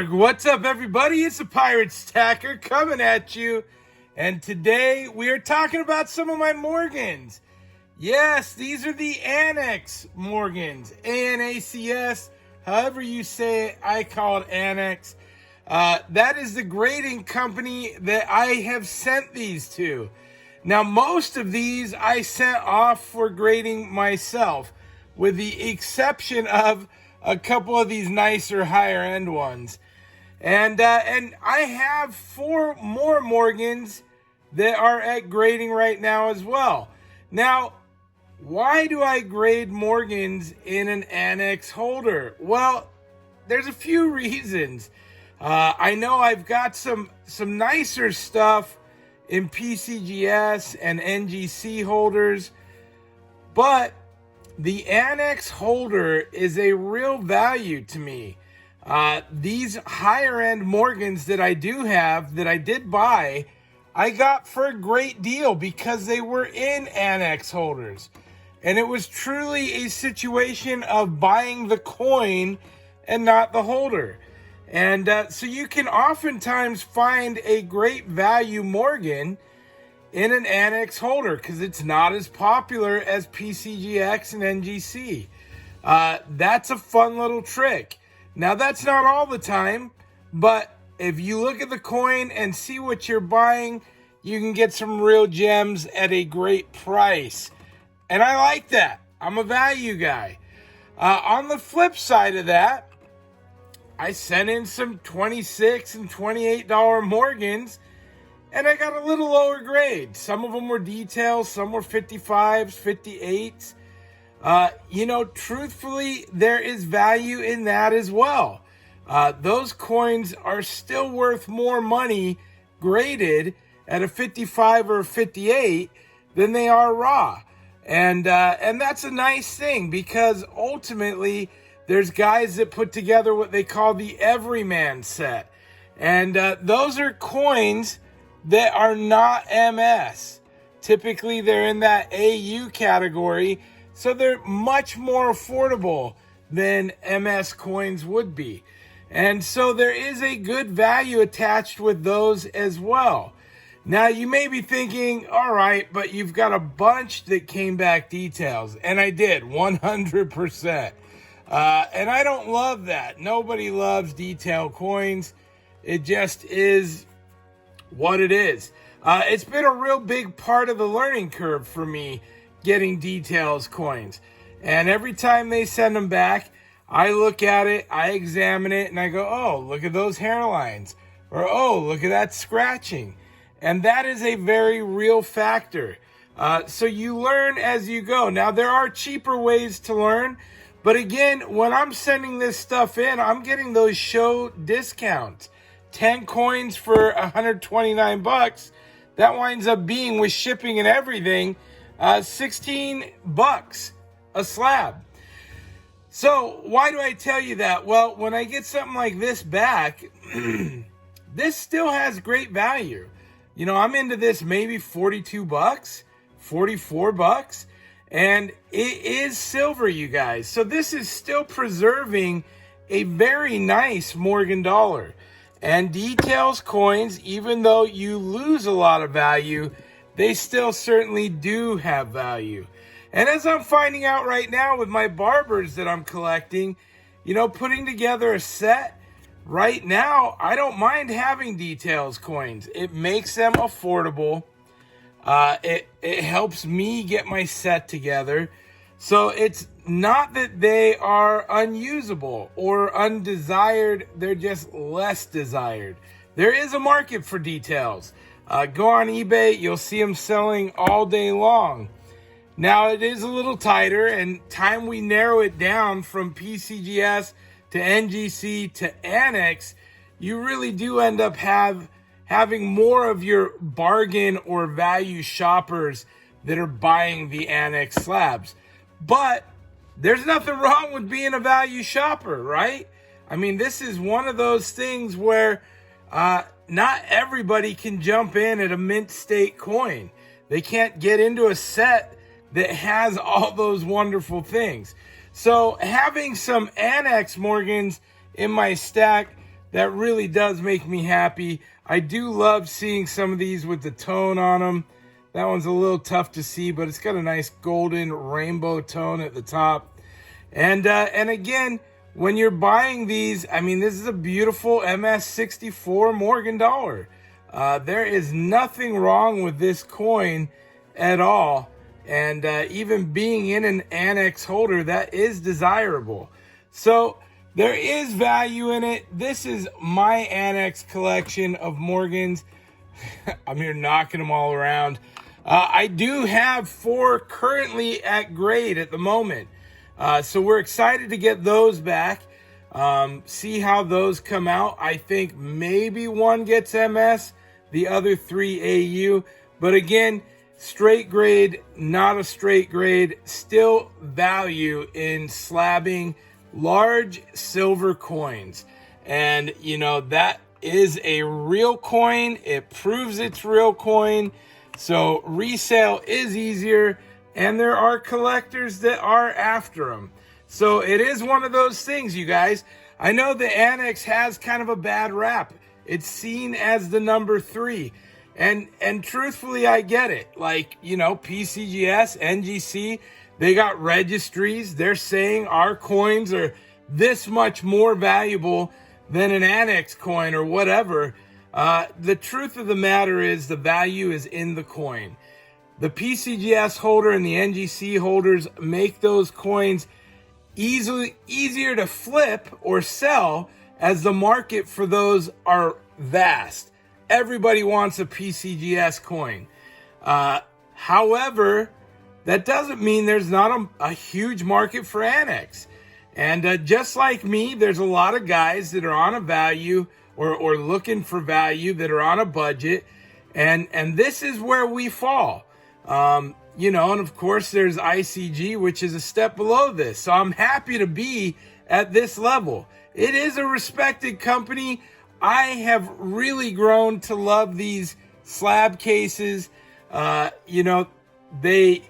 What's up, everybody? It's the Pirate Stacker coming at you. And today we are talking about some of my Morgans. Yes, these are the Annex Morgans. ANACS, however you say it, I call it Annex. That is the grading company that I have sent these to. Now, most of these I sent off for grading myself, with the exception of a couple of these nicer higher end ones. And I have 4 more Morgans that are at grading right now as well. Now, why do I grade Morgans in an Annex holder? Well, there's a few reasons. I know I've got some nicer stuff in PCGS and NGC holders, but the Annex holder is a real value to me. These higher end Morgans that I do have, that I did buy, I got for a great deal because they were in Annex holders. And it was truly a situation of buying the coin and not the holder. And so you can oftentimes find a great value Morgan in an Annex holder because it's not as popular as PCGX and NGC. That's a fun little trick. Now, that's not all the time, but if you look at the coin and see what you're buying, you can get some real gems at a great price. And I like that. I'm a value guy. On the flip side of that, I sent in some $26 and $28 Morgans, and I got a little lower grade. Some of them were details, some were 55s, 58s. Truthfully, there is value in that as well. Those coins are still worth more money graded at a 55 or a 58 than they are raw. And that's a nice thing because ultimately there's guys that put together what they call the everyman set. And those are coins that are not MS. Typically, they're in that AU category, so they're much more affordable than MS coins would be. And so there is a good value attached with those as well. Now, you may be thinking, all right, but you've got a bunch that came back details. And I did, 100%. And I don't love that. Nobody loves detail coins. It just is what it is. It's been a real big part of the learning curve for me getting details coins. And every time they send them back, I look at it, I examine it, and I go, oh, look at those hairlines. Or, oh, look at that scratching. And that is a very real factor. So you learn as you go. Now, there are cheaper ways to learn. But again, when I'm sending this stuff in, I'm getting those show discounts. 10 coins for 129 bucks. That winds up being, with shipping and everything, 16 bucks a slab. So why do I tell you that? Well, when I get something like this back, this still has great value. I'm into this maybe 42 bucks, 44 bucks, and it is silver, you guys. So this is still preserving a very nice Morgan dollar. And details coins, even though you lose a lot of value, they still certainly do have value. And as I'm finding out right now with my barbers that I'm collecting, putting together a set, right now, I don't mind having details coins. It makes them affordable. It helps me get my set together. So it's not that they are unusable or undesired. They're just less desired. There is a market for details. Go on eBay. You'll see them selling all day long. Now, it is a little tighter, and time we narrow it down from PCGS to NGC to Annex, you really do end up having more of your bargain or value shoppers that are buying the Annex slabs. But there's nothing wrong with being a value shopper, right? I mean, this is one of those things where not everybody can jump in at a mint state coin. They can't get into a set that has all those wonderful things. So having some Annex Morgans in my stack that really does make me happy. I do love seeing some of these with the tone on them. That one's a little tough to see, but it's got a nice golden rainbow tone at the top. And again, when you're buying these, I mean, this is a beautiful MS64 Morgan dollar. There is nothing wrong with this coin at all. And even being in an Annex holder, that is desirable. So there is value in it. This is my Annex collection of Morgans. I'm here knocking them all around. I do have 4 currently at grade at the moment. So we're excited to get those back. See how those come out. I think maybe one gets MS, the other 3 AU. But again, straight grade, not a straight grade, still value in slabbing large silver coins. And you know, that is a real coin. It proves it's real coin. So resale is easier, and there are collectors that are after them. So it is one of those things, you guys. I know the Annex has kind of a bad rap. It's seen as the number 3. And truthfully, I get it. Like, you know, PCGS, NGC, they got registries. They're saying our coins are this much more valuable than an Annex coin or whatever. The truth of the matter is the value is in the coin. The PCGS holder and the NGC holders make those coins easier to flip or sell, as the market for those are vast. Everybody wants a PCGS coin. However, that doesn't mean there's not a huge market for Annex. And just like me, there's a lot of guys that are on a value or looking for value, that are on a budget. And this is where we fall. You know, and of course there's ICG, which is a step below this. So I'm happy to be at this level. It is a respected company. I have really grown to love these slab cases. You know, they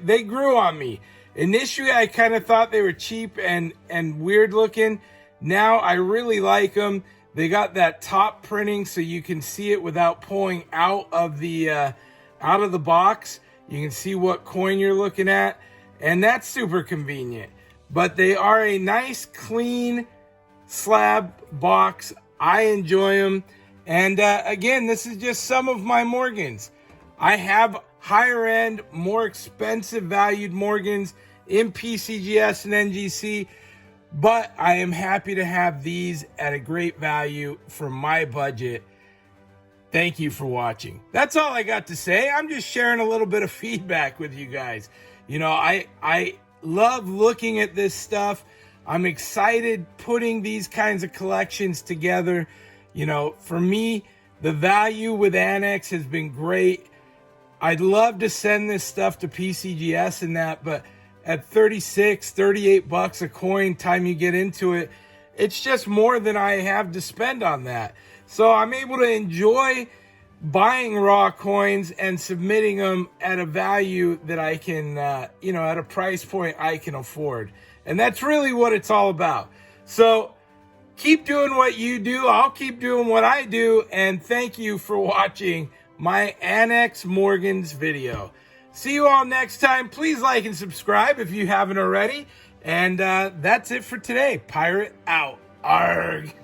grew on me. Initially, I kind of thought they were cheap and weird looking. Now I really like them. They got that top printing, so you can see it without pulling out of the box. You can see what coin you're looking at, and that's super convenient. But they are a nice, clean slab box. I enjoy them. And again, this is just some of my Morgans. I have higher end, more expensive valued Morgans in PCGS and NGC, but I am happy to have these at a great value for my budget. Thank you for watching. That's all I got to say. I'm just sharing a little bit of feedback with you guys. You know, I love looking at this stuff. I'm excited putting these kinds of collections together. You know, for me, the value with Annex has been great. I'd love to send this stuff to PCGS and that, but at $36, $38 a coin, time you get into it, it's just more than I have to spend on that. So I'm able to enjoy buying raw coins and submitting them at a value that I can, you know, at a price point I can afford. And that's really what it's all about. So keep doing what you do. I'll keep doing what I do. And thank you for watching my Annex Morgans video. See you all next time. Please like and subscribe if you haven't already. And that's it for today. Pirate out. Arg.